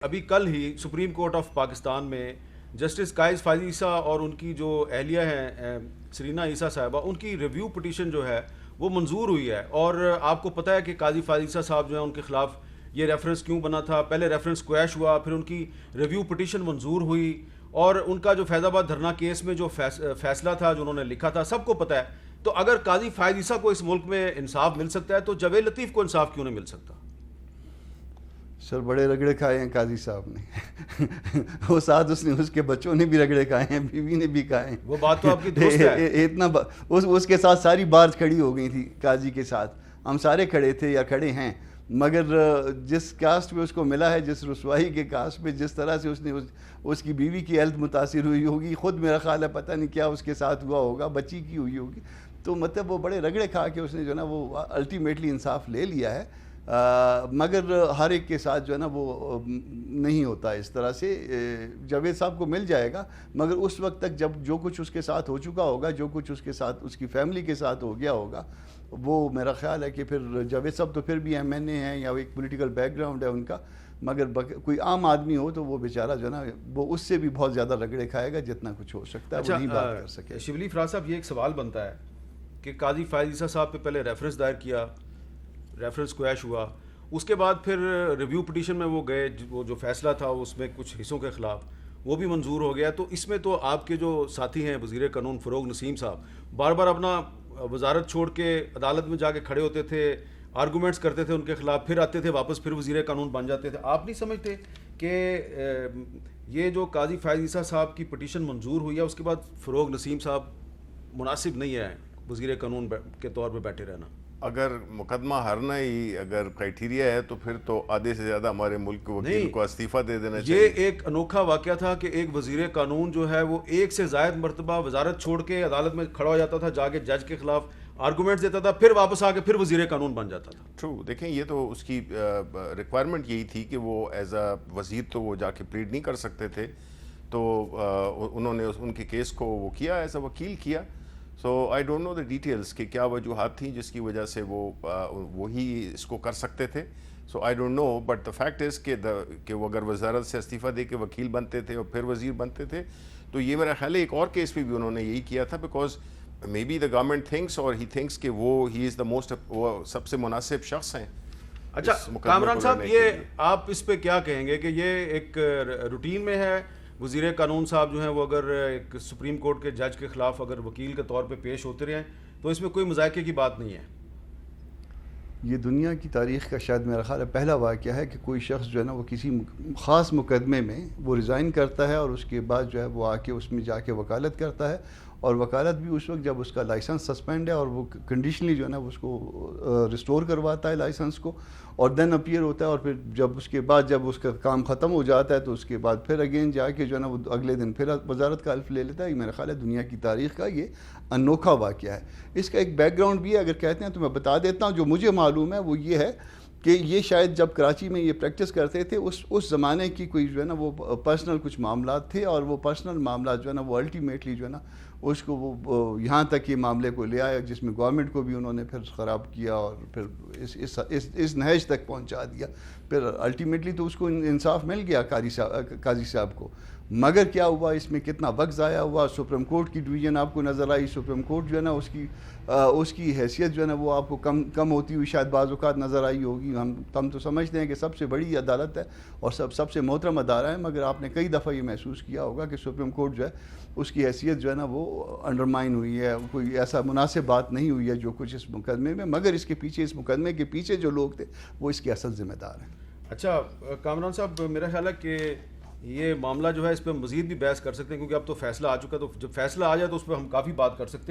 ابھی کل ہی supreme court of Pakistan میں جسٹس قائد فائز عیسیٰ اور ان کی جو اہلیہ ہیں سرینا عیسیٰ صاحبہ، ان کی ریویو پٹیشن جو ہے وہ منظور ہوئی ہے. اور آپ کو پتہ ہے کہ قاضی فائز عیسیٰ صاحب جو ہیں ان کے خلاف یہ ریفرنس کیوں بنا تھا. پہلے ریفرنس کویش ہوا، پھر ان کی ریویو پٹیشن منظور ہوئی، اور ان کا جو فیض آباد دھرنا کیس میں جو فیصلہ تھا جو انہوں نے لکھا تھا سب کو پتہ ہے. تو اگر قاضی فائز عیسیٰ کو اس ملک میں انصاف مل سکتا ہے تو جاوید لطیف کو انصاف کیوں نہیں مل سکتا؟ سر بڑے رگڑے کھائے ہیں قاضی صاحب نے وہ ساتھ اس کے بچوں نے بھی رگڑے کھائے ہیں، بیوی نے بھی کھائے ہیں. وہ بات تو آپ کی درست ہے. اتنا اس کے ساتھ ساری بار کھڑی ہو گئی تھی قاضی کے ساتھ، ہم سارے کھڑے تھے یا کھڑے ہیں. مگر جس کاسٹ پہ اس کو ملا ہے، جس رسوائی کے کاسٹ پہ جس طرح سے اس کی بیوی کی ہیلتھ متاثر ہوئی ہوگی، خود میرا خیال ہے پتہ نہیں کیا اس کے ساتھ ہوا ہوگا، بچی کی ہوئی ہوگی. تو مطلب وہ بڑے رگڑے کھا کے اس نے جو ہے نا وہ الٹیمیٹلی انصاف لے لیا ہے. مگر ہر ایک کے ساتھ جو ہے نا وہ نہیں ہوتا اس طرح سے. جاوید صاحب کو مل جائے گا، مگر اس وقت تک جب جو کچھ اس کے ساتھ ہو چکا ہوگا، جو کچھ اس کے ساتھ اس کی فیملی کے ساتھ ہو گیا ہوگا، وہ میرا خیال ہے کہ پھر جاوید صاحب تو پھر بھی MNA ہیں یا ایک پولیٹیکل بیک گراؤنڈ ہے ان کا، مگر کوئی عام آدمی ہو تو وہ بیچارہ جو ہے نا وہ اس سے بھی بہت زیادہ رگڑے کھائے گا جتنا کچھ ہو سکتا ہے. وہ نہیں بات کر سکے. شبلی فراز صاحب، یہ ایک سوال بنتا ہے کہ قاضی فائز عیسیٰ صاحب پہ پہلے ریفرنس دائر کیا، ریفرنس کویش ہوا، اس کے بعد پھر ریویو پٹیشن میں وہ گئے، وہ جو فیصلہ تھا اس میں کچھ حصوں کے خلاف وہ بھی منظور ہو گیا. تو اس میں تو آپ کے جو ساتھی ہیں وزیر قانون فروغ نسیم صاحب بار بار اپنا وزارت چھوڑ کے عدالت میں جا کے کھڑے ہوتے تھے، آرگومنٹس کرتے تھے ان کے خلاف، پھر آتے تھے واپس پھر وزیر قانون بن جاتے تھے. آپ نہیں سمجھتے کہ یہ جو قاضی فائز عیسیٰ صاحب کی پٹیشن منظور ہوئی ہے اس کے بعد فروغ نسیم صاحب مناسب نہیں ہے وزیر قانون کے طور پہ بیٹھے رہنا؟ اگر مقدمہ ہارنا ہی اگر کرائٹیریا ہے تو پھر تو آدھے سے زیادہ ہمارے ملک کے وکیل کو استعفیٰ دے دینا چاہیے. یہ ایک انوکھا واقعہ تھا کہ ایک وزیر قانون جو ہے وہ ایک سے زائد مرتبہ وزارت چھوڑ کے عدالت میں کھڑا ہو جاتا تھا، جا کے جج کے خلاف آرگومنٹس دیتا تھا، پھر واپس آ کے پھر وزیر قانون بن جاتا تھا. ٹرو. دیکھیں یہ تو اس کی ریکوائرمنٹ یہی تھی کہ وہ ایز اے وزیر تو وہ جا کے پلیڈ نہیں کر سکتے تھے، تو انہوں نے ان کے کیس کو وہ کیا ایز اے وکیل کیا. سو I don't know the details کہ کیا وجوہات تھیں جس کی وجہ سے وہی اس کو کر سکتے تھے. So I don't know, but the fact is کہ وہ اگر وزارت سے استعفیٰ دے کے وکیل بنتے تھے اور پھر وزیر بنتے تھے تو یہ میرا خیال ہے ایک اور کیس پہ بھی انہوں نے یہی کیا تھا، because may be the government thanks اور ہی تھنکس کہ ہی از دا موسٹ، وہ سب سے مناسب شخص ہیں. اچھا کامران صاحب، یہ آپ اس پہ کیا کہیں گے کہ یہ ایک روٹین میں ہے وزیر قانون صاحب جو ہیں وہ اگر ایک سپریم کورٹ کے جج کے خلاف اگر وکیل کے طور پہ پیش ہوتے رہیں تو اس میں کوئی مذائقے کی بات نہیں ہے؟ یہ دنیا کی تاریخ کا شاید میرا خیال ہے پہلا واقعہ ہے کہ کوئی شخص جو ہے نا وہ کسی خاص مقدمے میں وہ ریزائن کرتا ہے اور اس کے بعد جو ہے وہ آ کے اس میں جا کے وکالت کرتا ہے، اور وکالت بھی اس وقت جب اس کا لائسنس سسپینڈ ہے اور وہ کنڈیشنلی جو ہے نا اس کو ریسٹور کرواتا ہے لائسنس کو، اور دین اپیئر ہوتا ہے، اور پھر جب اس کے بعد جب اس کا کام ختم ہو جاتا ہے تو اس کے بعد پھر اگین جا کے جو ہے نا وہ اگلے دن پھر وزارت کا حلف لے لیتا ہے. یہ میرا خیال ہے دنیا کی تاریخ کا یہ انوکھا واقعہ ہے. اس کا ایک بیک گراؤنڈ بھی ہے، اگر کہتے ہیں تو میں بتا دیتا ہوں. جو مجھے معلوم ہے وہ یہ ہے کہ یہ شاید جب کراچی میں یہ پریکٹس کرتے تھے اس زمانے کی کوئی جو ہے نا وہ پرسنل کچھ معاملات تھے، اور وہ پرسنل معاملات جو ہے نا وہ الٹیمیٹلی جو ہے نا اس کو وہ یہاں تک یہ معاملے کو لے آیا جس میں گورنمنٹ کو بھی انہوں نے پھر خراب کیا اور پھر اس نہج تک پہنچا دیا. پھر الٹیمیٹلی تو اس کو انصاف مل گیا قاضی صاحب کو. مگر کیا ہوا، اس میں کتنا وقت ضائع ہوا. سپریم کورٹ کی ڈویژن آپ کو نظر آئی، سپریم کورٹ جو ہے نا اس کی حیثیت جو ہے نا وہ آپ کو کم ہوتی ہوئی شاید بعض اوقات نظر آئی ہوگی. ہم تو سمجھتے ہیں کہ سب سے بڑی عدالت ہے اور سب سے محترم ادارہ ہے، مگر آپ نے کئی دفعہ یہ محسوس کیا ہوگا کہ سپریم کورٹ جو ہے اس کی حیثیت جو ہے نا وہ انڈرمائن ہوئی ہے. کوئی ایسا مناسب بات نہیں ہوئی ہے جو کچھ اس مقدمے میں، مگر اس مقدمے کے پیچھے جو لوگ تھے وہ اس کے اصل ذمہ دار ہیں. اچھا کامران صاحب، میرا خیال ہے کہ یہ معاملہ جو ہے اس پہ مزید بھی بحث کر سکتے ہیں، کیونکہ اب تو فیصلہ آ چکا ہے، تو جب فیصلہ آ جائے تو اس پہ ہم کافی بات کر سکتے ہیں.